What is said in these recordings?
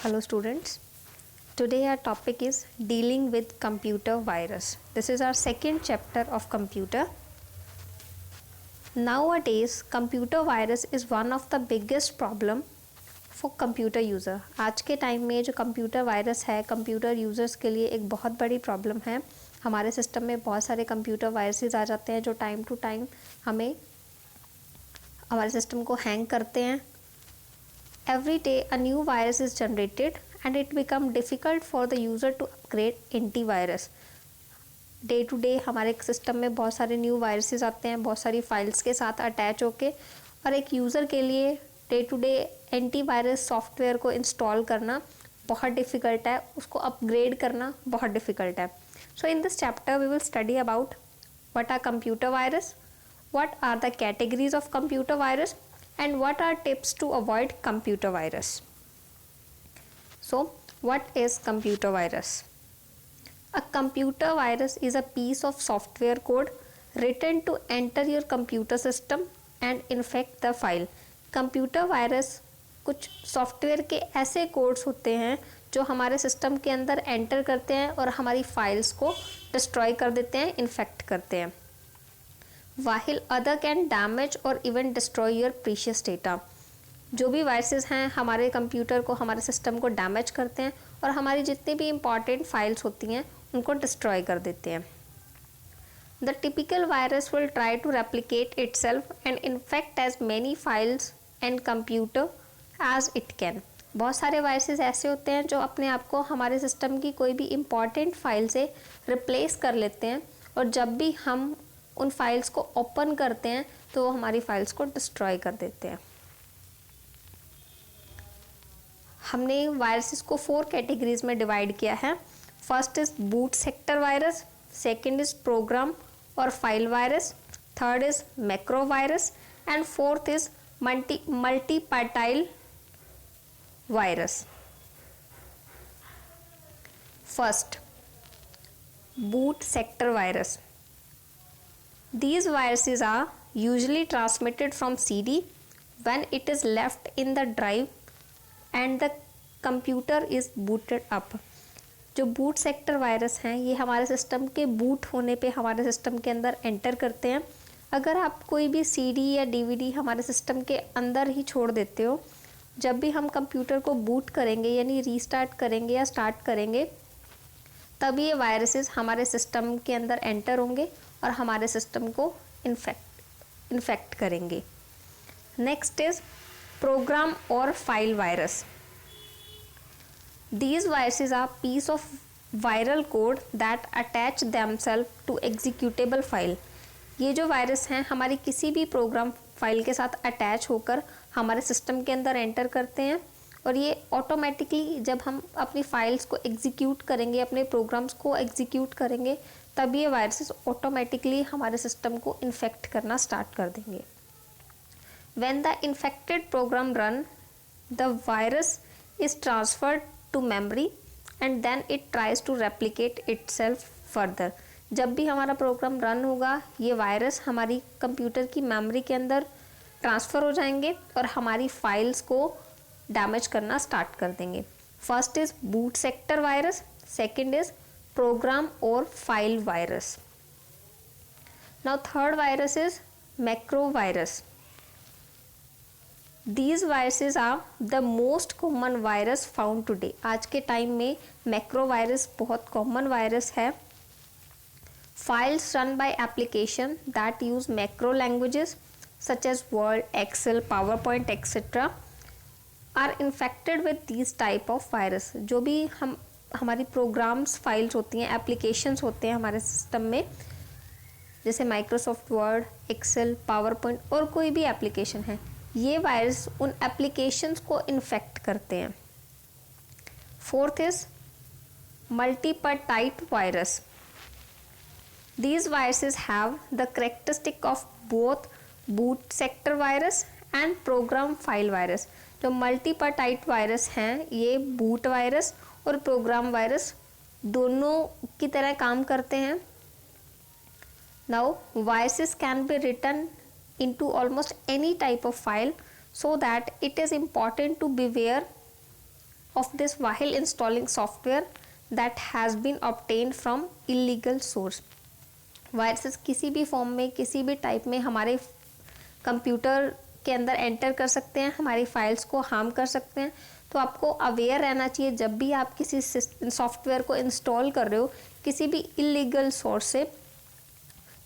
Hello students, today our topic is dealing with computer virus. This is our second chapter of computer. Nowadays, computer virus is one of the biggest problem for computer user. आज के time में जो computer virus है computer users के लिए एक बहुत बड़ी प्रॉब्लम है। हमारे सिस्टम में बहुत सारे कंप्यूटर वायरसेस आ जाते हैं जो टाइम टू टाइम हमें हमारे सिस्टम को हैंग करते हैं। Every day a new virus is generated and it become difficult for the user to upgrade antivirus. Day to day हमारे सिस्टम में बहुत सारे न्यू वायरसेस आते हैं बहुत सारी फाइल्स के साथ अटैच होके, और एक यूज़र के लिए day to day antivirus software को इंस्टॉल करना बहुत डिफ़िकल्ट है, उसको अपग्रेड करना बहुत डिफ़िकल्ट है। So in this chapter we will study about what are computer virus, what are the categories of computer virus and what are tips to avoid computer virus. So what is computer virus? A computer virus is a piece of software code written to enter your computer system and infect the file. Computer virus कुछ software के ऐसे codes होते हैं जो हमारे system के अंदर enter करते हैं और हमारी फाइल्स को डिस्ट्रॉय कर देते हैं, इन्फेक्ट करते हैं। While other can damage or even destroy your precious data. जो भी वायरसेस हैं हमारे कंप्यूटर को हमारे सिस्टम को डैमेज करते हैं और हमारी जितनी भी इम्पॉर्टेंट फाइल्स होती हैं उनको डिस्ट्रॉय कर देते हैं। The typical virus will try to replicate itself and infect as many files and computer as it can. बहुत सारे वायरसेस ऐसे होते हैं जो अपने आप को हमारे सिस्टम की कोई भी इम्पॉर्टेंट फाइल से रिप्लेस कर लेते हैं, और जब भी हम उन फाइल्स को ओपन करते हैं तो वो हमारी फाइल्स को डिस्ट्रॉय कर देते हैं। हमने वायरसेस को 4 कैटेगरीज में डिवाइड किया है। First is boot sector virus, second is program और file virus, third is macro virus and fourth is multipartite virus. First, boot sector virus. These viruses are usually transmitted from CD when it is left in the drive and the computer is booted up. जो boot sector virus हैं ये हमारे system के boot होने पे हमारे system के अंदर एंटर करते हैं। अगर आप कोई भी CD या DVD हमारे सिस्टम के अंदर ही छोड़ देते हो, जब भी हम कंप्यूटर को बूट करेंगे यानी रीस्टार्ट करेंगे या स्टार्ट करेंगे, तब ये वायरसेस हमारे सिस्टम के अंदर एंटर होंगे और हमारे सिस्टम को इन्फेक्ट करेंगे। नेक्स्ट इज प्रोग्राम और file virus. These viruses are piece of viral code that attach themselves to executable file. ये जो वायरस हैं हमारी किसी भी प्रोग्राम फाइल के साथ अटैच होकर हमारे सिस्टम के अंदर एंटर करते हैं, और ये ऑटोमेटिकली जब हम अपनी फाइल्स को एग्जीक्यूट करेंगे, अपने प्रोग्राम्स को एग्जीक्यूट करेंगे, तब ये वायरसेस ऑटोमेटिकली हमारे सिस्टम को इन्फेक्ट करना स्टार्ट कर देंगे। When the infected program run, the virus is transferred to memory and then it tries to replicate itself further. जब भी हमारा प्रोग्राम रन होगा ये वायरस हमारी कंप्यूटर की मेमोरी के अंदर ट्रांसफ़र हो जाएंगे और हमारी फाइल्स को डैमेज करना स्टार्ट कर देंगे। First is boot sector virus, second is program और file virus. Now third virus is macro virus. These viruses are the most common virus found today. आज के टाइम में मैक्रो वायरस बहुत common virus है. Files run by application that use macro languages such as Word, Excel, PowerPoint, etc. are infected with these type of virus. जो भी हमारी programmes files होती हैं, एप्लीकेशंस होते हैं हमारे सिस्टम में, जैसे माइक्रोसॉफ्ट वर्ड, एक्सेल, पावरपॉइंट और कोई भी एप्लीकेशन है, ये वायरस उन एप्लीकेशंस को इन्फेक्ट करते हैं. Fourth is multipartite virus. These viruses have the characteristic of both boot sector virus and program file virus. जो मल्टीपार्टाइट वायरस हैं ये बूट वायरस और प्रोग्राम वायरस दोनों की तरह काम करते हैं. Now viruses can be written into almost any type of file, so that it is important to beware of this while installing software that has been obtained from illegal source. Viruses किसी भी form में, किसी भी type में हमारे computer के अंदर enter कर सकते हैं, हमारी फाइल्स को हार्म कर सकते हैं। तो आपको अवेयर रहना चाहिए जब भी आप किसी सॉफ्टवेयर को इंस्टॉल कर रहे हो किसी भी इलीगल सोर्स से,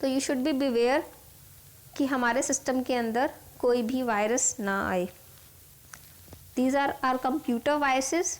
तो यू शुड बी बिवेयर कि हमारे सिस्टम के अंदर कोई भी वायरस ना आए। These are our computer viruses.